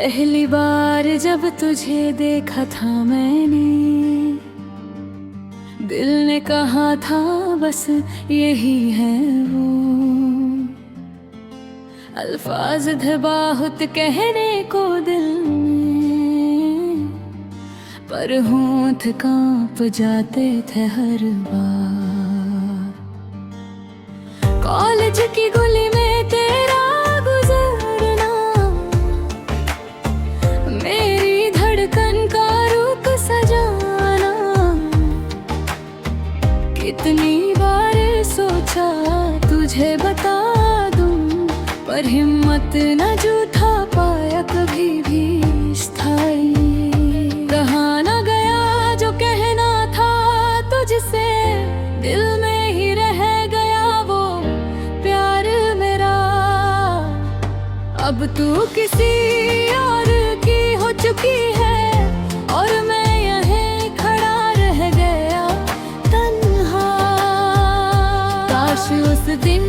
पहली बार जब तुझे देखा था मैंने, दिल ने कहा था बस यही है वो। अल्फाज थे बहुत कहने को दिल में, पर होंठ कांप जाते थे हर बार। कॉलेज की गली में तेरा गुजरना मेरी धड़कन का रुख सजाना। कितनी बार सोचा तुझे बता दूं, पर हिम्मत न जुटा पाया कभी भी स्थाई। कहा न गया जो कहना था तुझसे, दिल में ही रह गया वो प्यार मेरा। अब तू किसी और की हो चुकी है और मैं यहीं खड़ा रह गया तन्हा। काश उस दिन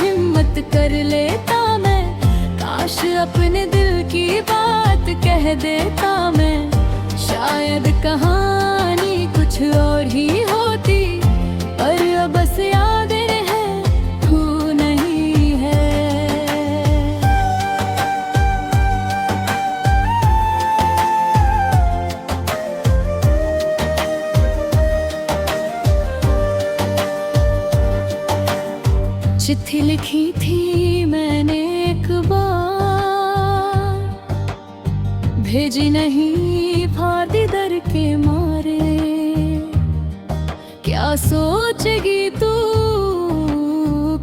हिम्मत कर लेता मैं, काश अपने दिल की बात कह देता मैं। शायद कहानी कुछ और ही होती, पर अब बस यादें हैं, तू नहीं है। चिट्ठी लिखी थी मैंने एक बार, भेजी नहीं फादी दर के मारे। क्या सोचेगी तू,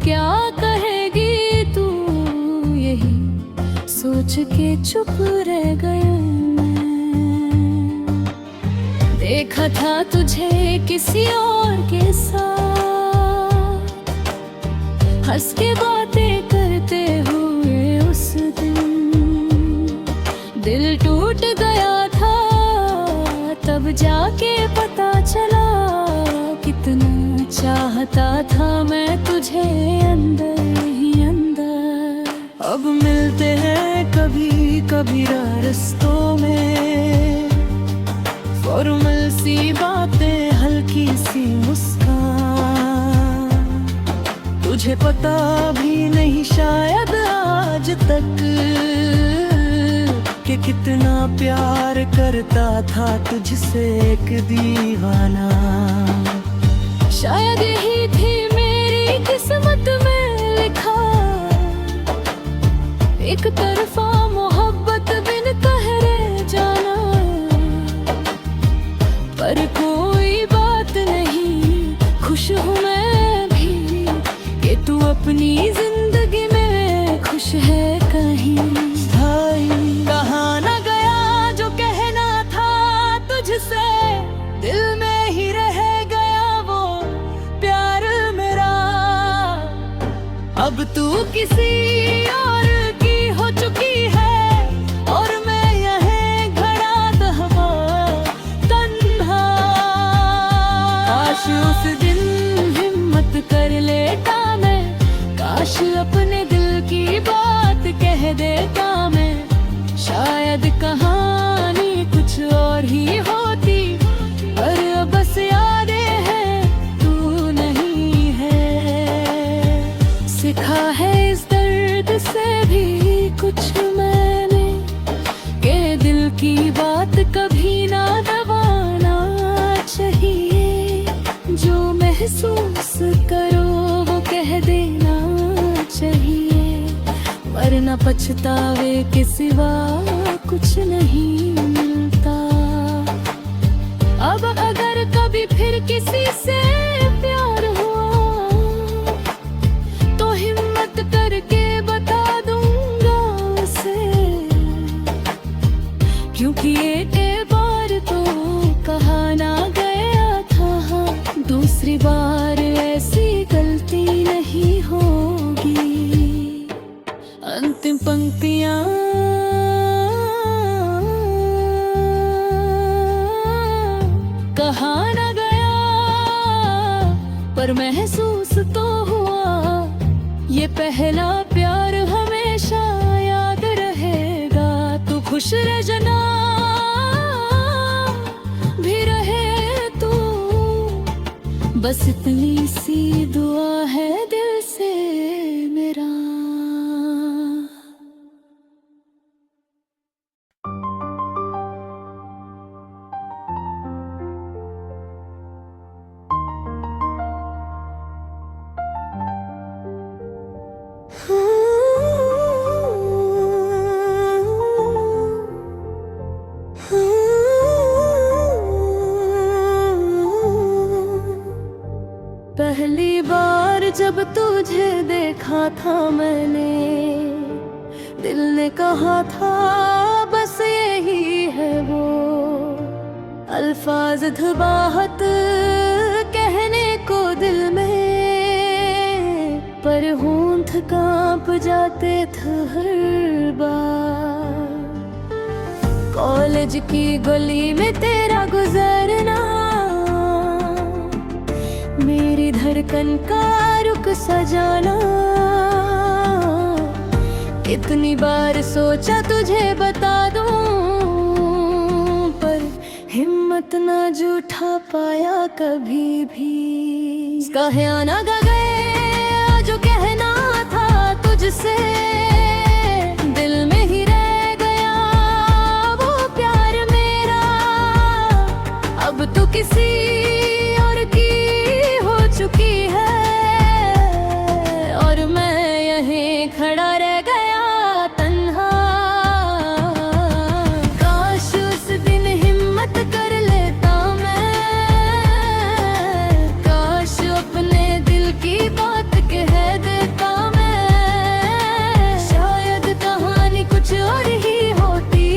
क्या कहेगी तू, यही सोच के चुप रह गया मैं। देखा था तुझे किसी और के साथ, हंस के बातें करते हुए उस दिन। दिल टूट गया था तब जाके पता चला, कितना चाहता था मैं तुझे अंदर ही अंदर। अब मिलते हैं कभी कभी रास्तों में, फॉर्मल सी बातें हल्की सी मुस्कान। तुझे पता भी नहीं शायद आज तक कि कितना प्यार करता था तुझसे एक दीवाना। शायद यही थी मेरी किस्मत में लिखा, एक तरफा मोहब्बत बिन कहरे जाना। पर कोई बात नहीं, खुश हूँ मैं भी कि तू अपनी जिंदगी में खुश है कहीं स्थाई। कहा न गया जो कहना था तुझसे, दिल में ही रह गया वो प्यार मेरा। अब तू किसी और की हो चुकी है और मैं यहीं खड़ा दहवा तन्हा। काश उस दिन हिम्मत कर लेता मैं, काश अपने दिल की बात कह देता मैं। शायद कहानी कुछ और ही होती, पर बस यादें हैं, तू नहीं है। सिखा है इस दर्द से भी कुछ मैंने, कि दिल की बात कभी ना दबाना चाहिए। जो महसूस करो वो कह देना चाहिए, वरना पछतावे के सिवा कुछ नहीं मिलता। अब अगर कभी फिर किसी से प्यार हुआ, तो हिम्मत करके बता दूंगा उसे। क्योंकि एक बार तो कहा ना गया था, दूसरी बार ऐसी गलती नहीं होगी। अंतिम पंक्तियां कहा न गया, पर महसूस तो हुआ। ये पहला प्यार हमेशा याद रहेगा, तू खुश रह जना भी रहे तू, बस इतनी सी दुआ है दिल से मेरा। पहली बार जब तुझे देखा था मैंने, दिल ने कहा था बस यही है वो। अल्फाज धबाहत कहने को दिल में, पर होंठ कांप जाते थे हर बार। कॉलेज की गली में तेरा गुजरना मेरी धड़कन का रुख सजाना। इतनी बार सोचा तुझे बता दूं, पर हिम्मत ना जुटा पाया कभी भी। कहे आना गा गए जो कहना था तुझसे, दिल में ही रह गया वो प्यार मेरा। अब तो किसी और की चुकी है, और मैं यहीं खड़ा रह गया तन्हा। काश उस दिन हिम्मत कर लेता मैं, काश अपने दिल की बात कह देता मैं। शायद कहानी कुछ और ही होती,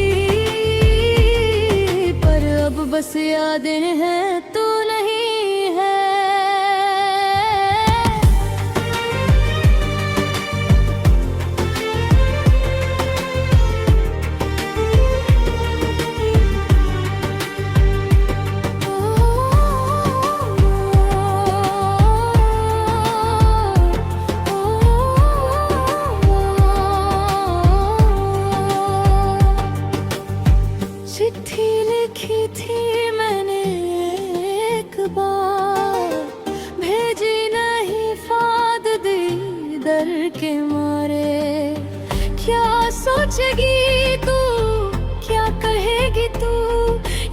पर अब बस यादें हैं तू नहीं है। चिट्ठी लिखी थी मैंने एक बार, भेजी नहीं फाद दी दर के मारे। क्या सोचेगी तू, क्या कहेगी तू,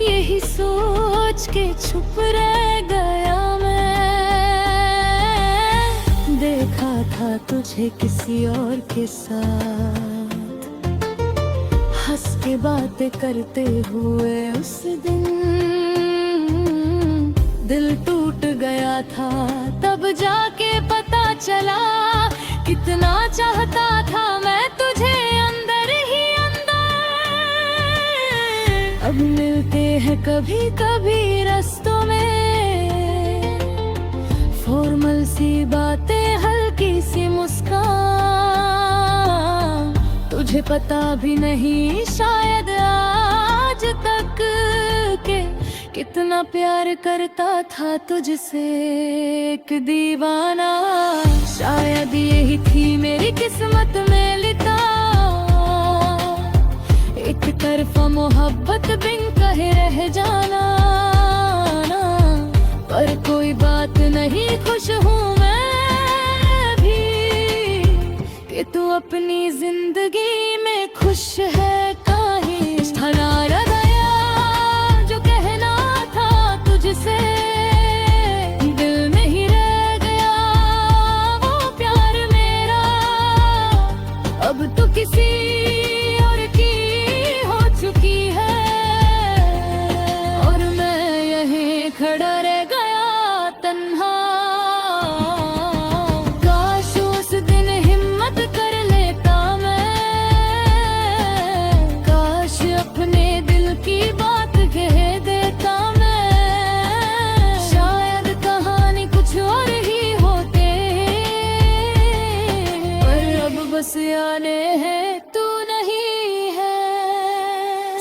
यही सोच के चुप रह गया मैं। देखा था तुझे किसी और के साथ, हंस के बातें करते हुए उस दिन। दिल टूट गया था तब जाके पता चला, कितना चाहता था मैं तुझे अंदर ही अंदर। अब मिलते हैं कभी कभी रास्तों में, फॉर्मल सी बातें हल्की सी मुस्कान। तुझे पता भी नहीं शायद आज तक के कितना प्यार करता था तुझसे एक दीवाना। शायद यही थी मेरी किस्मत में लिखा, एक तरफा मोहब्बत बिन कहे रह जाना। पर कोई बात नहीं, खुश हूँ मैं भी कि तू अपनी जिंदगी में खुश है। काहे ठहरा गया जो कहना था तुझसे, दिल में ही रह गया वो प्यार मेरा। अब तो किसी और की हो चुकी है, और मैं यहीं खड़ा रह गया तन्हा। काश उस दिन हिम्मत कर लेता मैं, काश अपने दिल की बात कह देता मैं। शायद कहानी कुछ और ही होते, पर अब बस आने हैं तू नहीं है।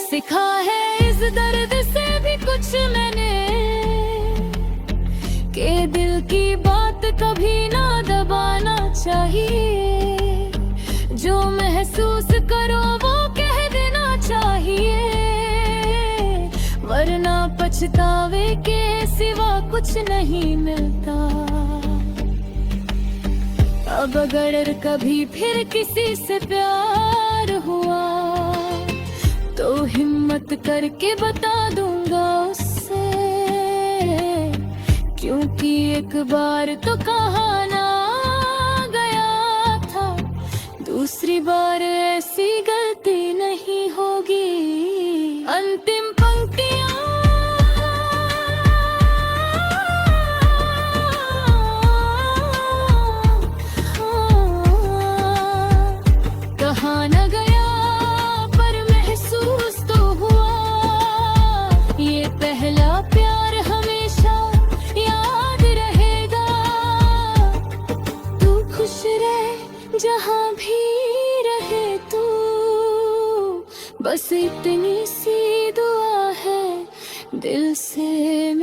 सिखा है इस दर्द से भी कुछ मैंने, के दिल की बात कभी ना दबाना चाहिए। जो महसूस करो वो कह देना चाहिए। पछतावे के सिवा कुछ नहीं मिलता। अब अगर कभी फिर किसी से प्यार हुआ तो हिम्मत करके बता दूंगा उससे, क्योंकि एक बार तो कहा ना गया था, दूसरी बार ऐसी गलती नहीं होगी। अंतिम पंक्तियां कहा न गया पर महसूस तो हुआ, ये पहला प्यार हमेशा याद रहेगा। तू खुश रहे जहाँ भी रहे तू, बस इतनी सी दुआ है दिल से